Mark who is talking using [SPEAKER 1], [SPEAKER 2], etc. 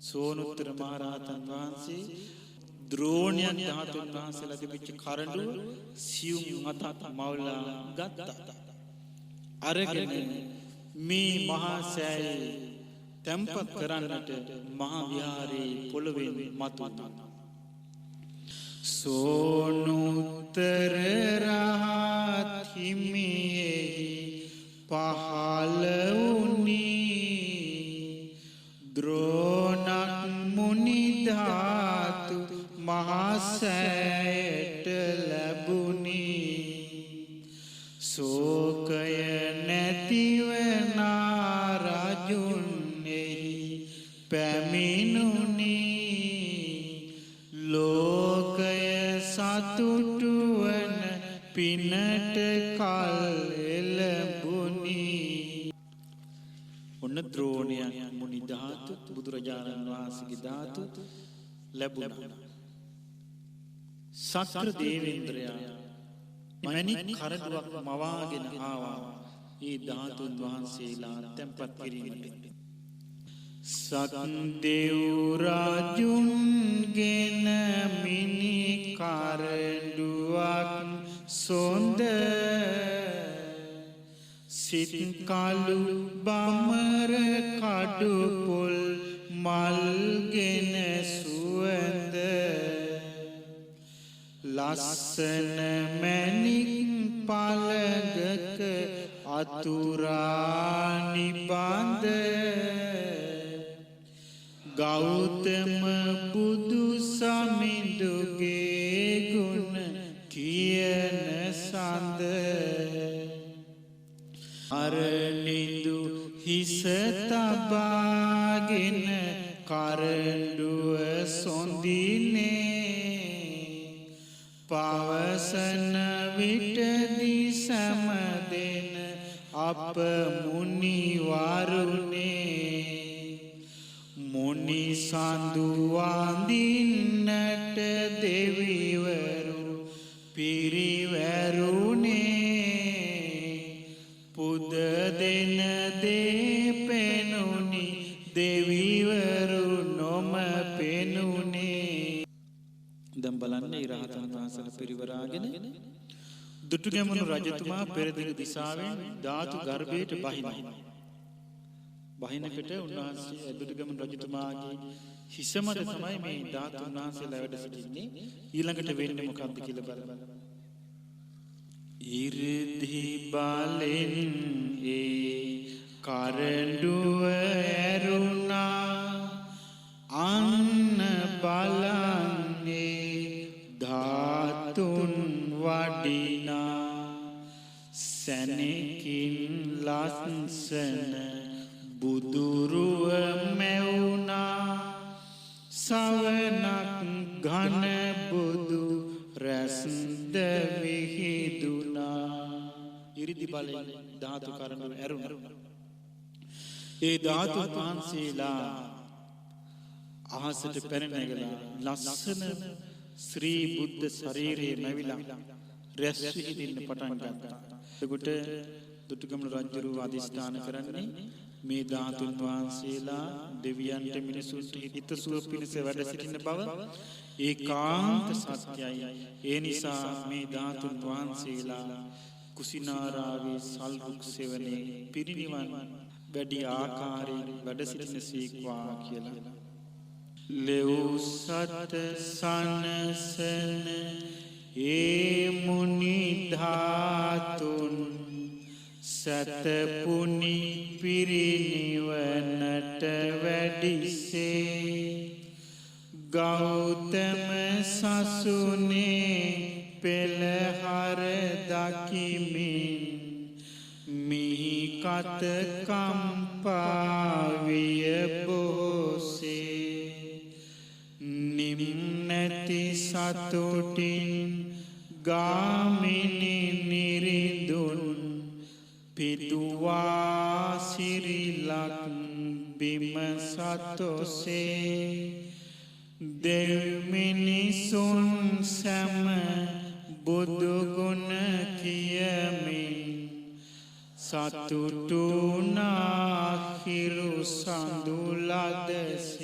[SPEAKER 1] සෝනුත්තර මහරහතන් වහන්සේ ද්‍රෝණයන් ධාතුන් වහන්සේලා තිබිච්ච කරඬුව සියුම් අතක් මවලා ගත්තා. අරගෙන මේ මහා සෑයේ තැන්පත් කරන්නට මහා විහාරයේ පොළවෙන් මතුවුණා. සෝනුත්තර රහත් හිමියෙහි පහළ වුණී ද්‍රෝණක් මුනි ධාතු මහා සෑයට ලැබුණී. සෝකය නැතිවනා රජුන් එහි පැමිණුණී. ලෝකය සතුටු වන පිනට කල් එළඹුණී. ඔන්න ද්‍රෝණයන් මුනි ධාතු බුදුරජාණන් වහන්සේගේ ධාතු ලැබුණා. සක්‍ර දේවේන්ද්‍රයා මණික් කරඬුවක් මවාගෙන ආවා ඒ ධාතුන් වහන්සේලා තැන්පත් කිරීමට. සක්දෙව් රජුන්ගෙන මිනි කරඬුවක් සොඳ සිත් කලු බමර කඩු පොල් මල්ගෙන සුවඳ ලස්සන මණික් පළඟක අතුරා නිබඳ ගෞතම බුදු සමිඳුගේ ගුණ කියන සඳ අරනිදු හිස තබාගෙන කරඬුව සොඳිනේ පවසන විටදී සමදෙන අප මුනි වරුනේ මුනි සඳු වඳින්නට දෙවිවරු පිරිවැරුනේ පුද දෙන දේ පෙනුනි දෙවිවරු නොම පෙනුනේ. දැන් බලන්න ඒ රහතන් වහන්සේලා පිරිවරාගෙන දුටුගැමුණු රජතුමා පෙරදිග දිසාවෙන් ධාතු ගර්භයට බහිනවා. බහිනකට උන්වහන්සේ දුටුගැමුණු රජතුමාගේ හිස මත තමයි මේ ධාතුන් වහන්සේලා වැඩ සිටින්නේ. ඊළඟට වෙන්නේ මොකක්ද කියලා බලන්න. ඉරිදි බලෙන් ඒ කරඬුව ඇරුණා අන්න බලන්නේ ධාතුන් වඩිනා සැනකින් ලස්සන බුදුරුව මැවුනා සවනක් ඝන බුදු රැස්ද විහිදුනා. ඉරිදි බලෙන් ධාතු කරඬුව ඇරුණා. ඒ ධාතු වහන්සේලා අහසට පැන නැගලා ලස්සන ශ්‍රී බුද්ධ ශරීරයේ මැවිලා රැස් විහිදෙන්න පටන් ගත්තා. එතකොට දුටුගැමුණු රජුව අධිෂ්ඨාන කරන්නේ මේ ධාතුන් වහන්සේලා දෙවියන්ට මිනිසුන්ට හිතසුව පිණිස වැඩ සිටින බව ඒකාන්ත සත්‍යයි. ඒ නිසා මේ ධාතුන් වහන්සේලා කුසිනාරාවේ සල්රුක් සෙවණේ පිරිනිවන් වැඩි ආකාරයෙන් වැඩ සිටින සීක්වා කියලා. ලෙව්සත සනසන ඒ මුනි ධාතුන් සතපුනි පිරිනිවනට වැඩිසේ ගෞතම සසුනේ පෙළහර දකිමින් මිහි කත කම්පාවිය බොහෝසේ නිම්නැති සතුටින් ගාමිනි නිරිඳුන් පිදුවා සිරිලක් බිම සතොසේ දෙවිමිනිසුන් සැම බුදුගුණ කියමින් සතුටුනා හිරු සඳුලදසේ